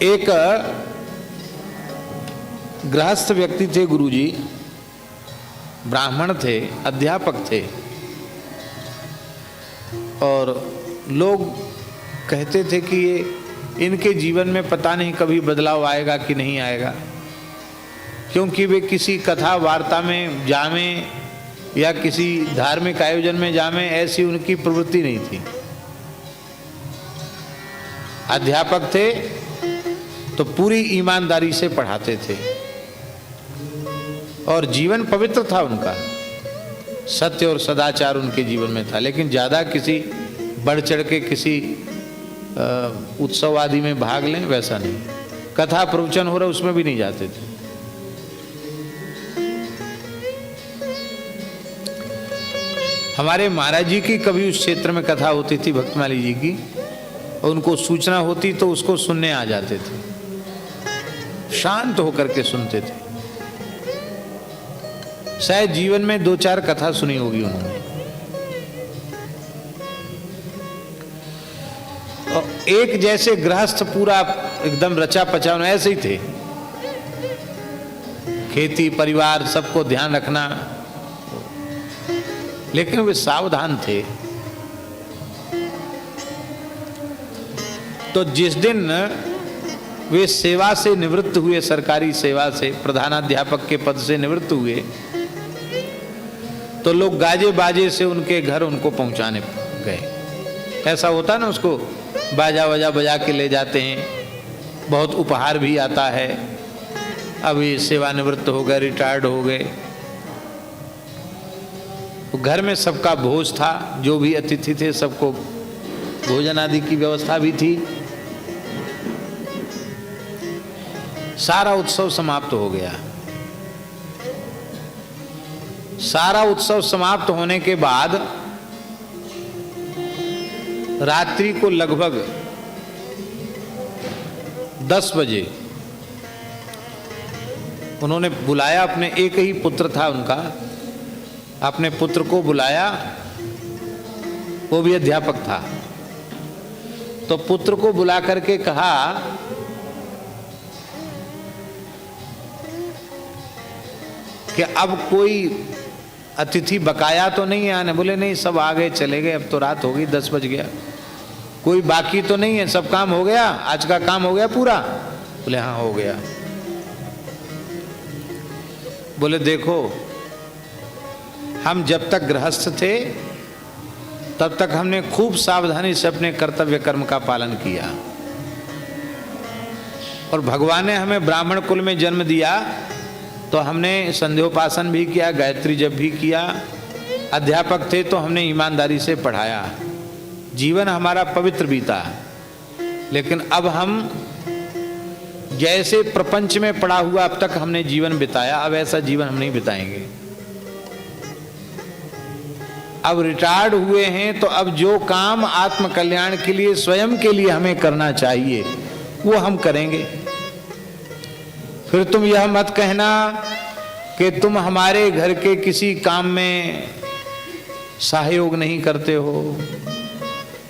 एक गृहस्थ व्यक्ति थे, गुरुजी ब्राह्मण थे, अध्यापक थे, और लोग कहते थे कि ये इनके जीवन में पता नहीं कभी बदलाव आएगा कि नहीं आएगा, क्योंकि वे किसी कथा वार्ता में जामें या किसी धार्मिक आयोजन में जामें, ऐसी उनकी प्रवृत्ति नहीं थी। अध्यापक थे तो पूरी ईमानदारी से पढ़ाते थे और जीवन पवित्र था उनका, सत्य और सदाचार उनके जीवन में था। लेकिन ज़्यादा किसी बढ़ चढ़ के किसी उत्सव आदि में भाग लें वैसा नहीं, कथा प्रवचन हो रहा उसमें भी नहीं जाते थे। हमारे महाराज जी की कभी उस क्षेत्र में कथा होती थी, भक्तमाली जी की, और उनको सूचना होती तो उसको सुनने आ जाते थे, शांत होकर के सुनते थे। शायद जीवन में 2-4 कथा सुनी होगी उन्होंने। और एक जैसे गृहस्थ पूरा एकदम रचा पचा ऐसे ही थे, खेती परिवार सबको ध्यान रखना, लेकिन वे सावधान थे। तो जिस दिन वे सेवा से निवृत्त हुए, सरकारी सेवा से प्रधानाध्यापक के पद से निवृत्त हुए, तो लोग गाजे बाजे से उनके घर उनको पहुंचाने गए। ऐसा होता ना, उसको बाजा वजा बजा के ले जाते हैं, बहुत उपहार भी आता है। अभी सेवानिवृत्त हो गए, रिटायर्ड हो गए, तो घर में सबका भोज था, जो भी अतिथि थे सबको भोजन आदि की व्यवस्था भी थी। सारा उत्सव समाप्त हो गया। सारा उत्सव समाप्त होने के बाद रात्रि को लगभग 10 बजे उन्होंने बुलाया, अपने एक ही पुत्र था उनका, अपने पुत्र को बुलाया, वो भी अध्यापक था। तो पुत्र को बुला करके कहा कि अब कोई अतिथि बकाया तो नहीं है आने? बोले नहीं, सब आ गए चले गए, अब तो रात हो गई, 10 बज गया, कोई बाकी तो नहीं है, सब काम हो गया, आज का काम हो गया पूरा? बोले हाँ हो गया। बोले देखो, हम जब तक गृहस्थ थे तब तक हमने खूब सावधानी से अपने कर्तव्य कर्म का पालन किया, और भगवान ने हमें ब्राह्मण कुल में जन्म दिया तो हमने संध्योपासन भी किया, गायत्री जप भी किया, अध्यापक थे तो हमने ईमानदारी से पढ़ाया, जीवन हमारा पवित्र बीता। लेकिन अब हम जैसे प्रपंच में पड़ा हुआ अब तक हमने जीवन बिताया, अब ऐसा जीवन हम नहीं बिताएंगे। अब रिटायर्ड हुए हैं तो अब जो काम आत्म कल्याण के लिए, स्वयं के लिए हमें करना चाहिए वो हम करेंगे। फिर तुम यह मत कहना कि तुम हमारे घर के किसी काम में सहयोग नहीं करते हो,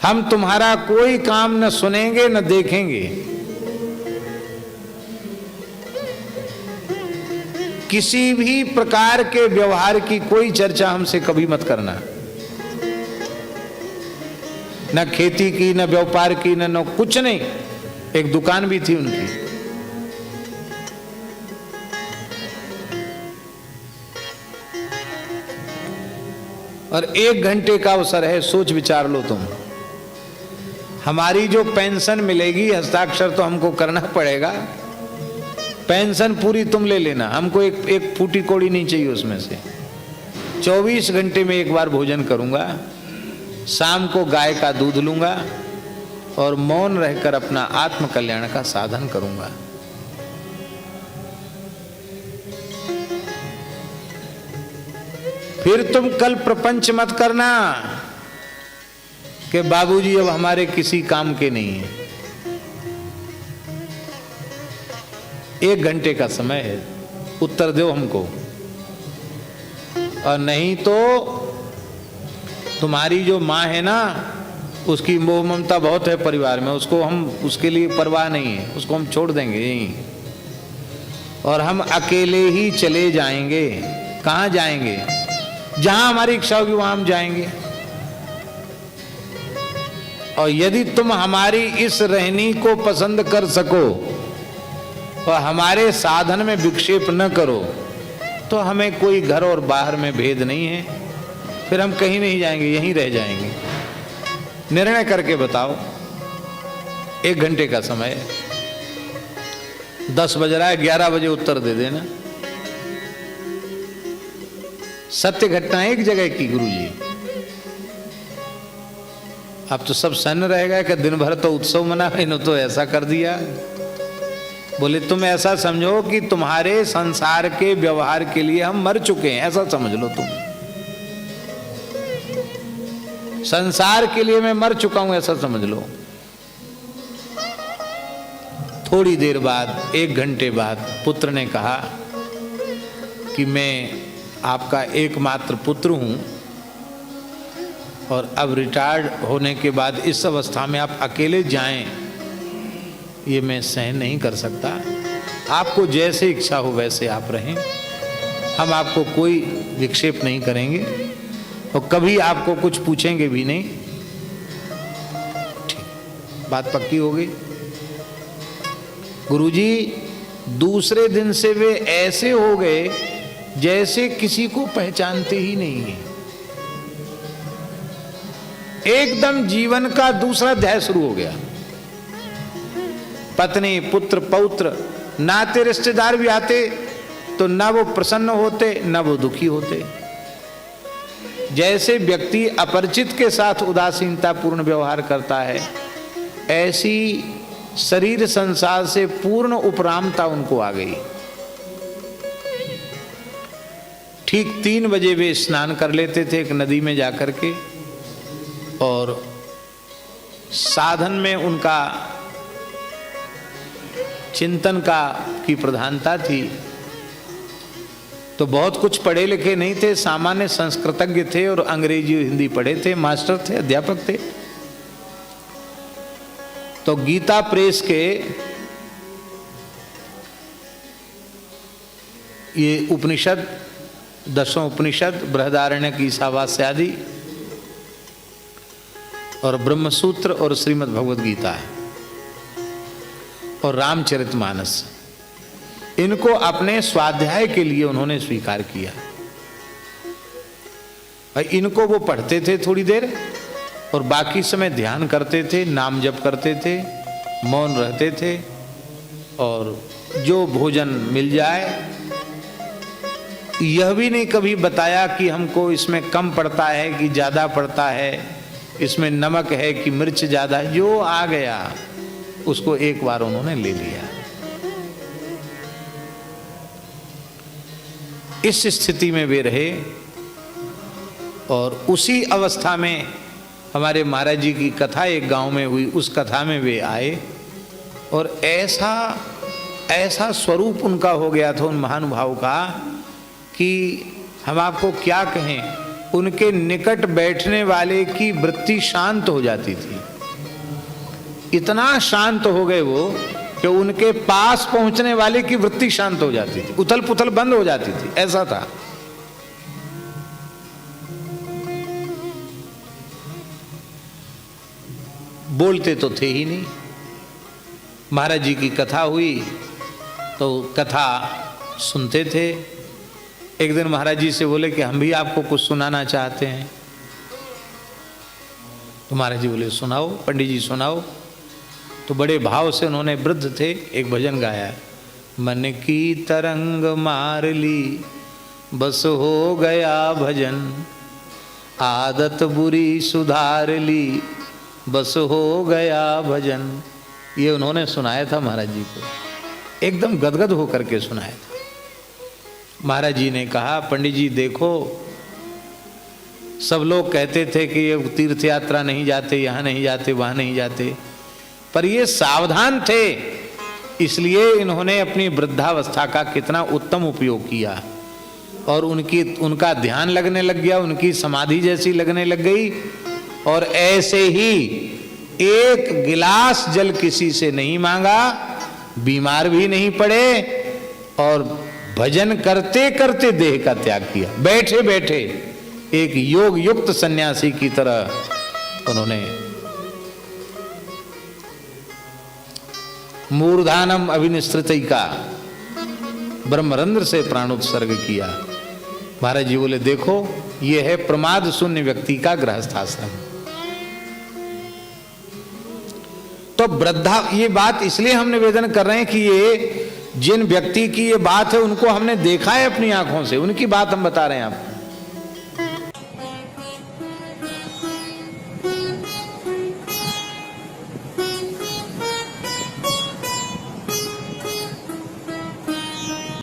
हम तुम्हारा कोई काम न सुनेंगे न देखेंगे। किसी भी प्रकार के व्यवहार की कोई चर्चा हमसे कभी मत करना, न खेती की, न व्यापार की, न कुछ नहीं। एक दुकान भी थी उनकी। और 1 घंटे का अवसर है, सोच विचार लो तुम। हमारी जो पेंशन मिलेगी, हस्ताक्षर तो हमको करना पड़ेगा, पेंशन पूरी तुम ले लेना, हमको एक फूटी कौड़ी नहीं चाहिए उसमें से। 24 घंटे में एक बार भोजन करूंगा, शाम को गाय का दूध लूंगा और मौन रहकर अपना आत्म कल्याण का साधन करूंगा। फिर तुम कल प्रपंच मत करना कि बाबूजी अब हमारे किसी काम के नहीं है। 1 घंटे का समय है, उत्तर दो हमको, और नहीं तो तुम्हारी जो माँ है ना, उसकी मोह ममता बहुत है परिवार में, उसको हम उसके लिए परवाह नहीं है, उसको हम छोड़ देंगे यहीं और हम अकेले ही चले जाएंगे। कहाँ जाएंगे? जहां हमारी इच्छा होगी वहां हम जाएंगे। और यदि तुम हमारी इस रहनी को पसंद कर सको और हमारे साधन में विक्षेप न करो तो हमें कोई घर और बाहर में भेद नहीं है, फिर हम कहीं नहीं जाएंगे, यहीं रह जाएंगे। निर्णय करके बताओ। 1 घंटे का समय है, 10 बज रहा है, 11 बजे उत्तर दे देना। सत्य घटना एक जगह की गुरुजी। अब तो सब सन्न रहेगा कि दिन भर तो उत्सव मना, इन्होंने तो ऐसा कर दिया। बोले तुम ऐसा समझो कि तुम्हारे संसार के व्यवहार के लिए हम मर चुके हैं, ऐसा समझ लो तुम। संसार के लिए मैं मर चुका हूं ऐसा समझ लो। थोड़ी देर बाद, 1 घंटे बाद पुत्र ने कहा कि मैं आपका एकमात्र पुत्र हूं और अब रिटायर्ड होने के बाद इस अवस्था में आप अकेले जाएं, ये मैं सहन नहीं कर सकता। आपको जैसे इच्छा हो वैसे आप रहें, हम आपको कोई विक्षेप नहीं करेंगे और कभी आपको कुछ पूछेंगे भी नहीं। ठीक, बात पक्की हो गई। गुरुजी दूसरे दिन से वे ऐसे हो गए जैसे किसी को पहचानते ही नहीं है। एकदम जीवन का दूसरा अध्याय शुरू हो गया। पत्नी, पुत्र, पौत्र, नाते रिश्तेदार भी आते तो न वो प्रसन्न होते न वो दुखी होते। जैसे व्यक्ति अपरिचित के साथ उदासीनता पूर्ण व्यवहार करता है, ऐसी शरीर संसार से पूर्ण उपरामता उनको आ गई। ठीक 3 बजे वे स्नान कर लेते थे एक नदी में जाकर के, और साधन में उनका चिंतन की प्रधानता थी। तो बहुत कुछ पढ़े लिखे नहीं थे, सामान्य संस्कृतज्ञ थे और अंग्रेजी हिंदी पढ़े थे, मास्टर थे, अध्यापक थे। तो गीता प्रेस के ये उपनिषद, 10 उपनिषद, बृहदारण्यक, ईशावास्य आदि और ब्रह्मसूत्र और श्रीमद् भगवद गीता है और रामचरितमानस, इनको अपने स्वाध्याय के लिए उन्होंने स्वीकार किया। इनको वो पढ़ते थे थोड़ी देर और बाकी समय ध्यान करते थे, नाम जप करते थे, मौन रहते थे और जो भोजन मिल जाए, यह भी नहीं कभी बताया कि हमको इसमें कम पड़ता है कि ज्यादा पड़ता है, इसमें नमक है कि मिर्च ज्यादा है। जो आ गया उसको एक बार उन्होंने ले लिया। इस स्थिति में वे रहे और उसी अवस्था में हमारे महाराज जी की कथा एक गांव में हुई। उस कथा में वे आए और ऐसा स्वरूप उनका हो गया था उन महानुभाव का कि हम आपको क्या कहें। उनके निकट बैठने वाले की वृत्ति शांत हो जाती थी। इतना शांत हो गए वो कि उनके पास पहुंचने वाले की वृत्ति शांत हो जाती थी, उथल पुथल बंद हो जाती थी, ऐसा था। बोलते तो थे ही नहीं। महाराज जी की कथा हुई तो कथा सुनते थे। एक दिन महाराज जी से बोले कि हम भी आपको कुछ सुनाना चाहते हैं। तो महाराज जी बोले सुनाओ पंडित जी सुनाओ। तो बड़े भाव से उन्होंने, वृद्ध थे, एक भजन गाया, मन की तरंग मार ली बस हो गया भजन, आदत बुरी सुधार ली बस हो गया भजन। ये उन्होंने सुनाया था महाराज जी को, एकदम गदगद होकर के सुनाया था। महाराज जी ने कहा पंडित जी देखो, सब लोग कहते थे कि ये तीर्थ यात्रा नहीं जाते, यहाँ नहीं जाते, वहाँ नहीं जाते, पर ये सावधान थे, इसलिए इन्होंने अपनी वृद्धावस्था का कितना उत्तम उपयोग किया और उनका ध्यान लगने लग गया, उनकी समाधि जैसी लगने लग गई और ऐसे ही एक गिलास जल किसी से नहीं मांगा, बीमार भी नहीं पड़े और भजन करते करते देह का त्याग किया। बैठे बैठे एक योग युक्त सन्यासी की तरह उन्होंने मूर्धानम अभिनिश्रितैका ब्रह्मरंध्र से प्राणोत्सर्ग किया। महाराज जी बोले देखो ये है प्रमाद शून्य व्यक्ति का गृहस्थाश्रम। तो वृद्धा, ये बात इसलिए हम निवेदन कर रहे हैं कि ये जिन व्यक्ति की ये बात है उनको हमने देखा है अपनी आंखों से, उनकी बात हम बता रहे हैं आपको।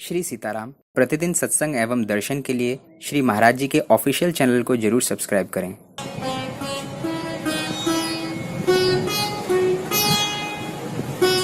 श्री सीताराम प्रतिदिन सत्संग एवं दर्शन के लिए श्री महाराज जी के ऑफिशियल चैनल को जरूर सब्सक्राइब करें।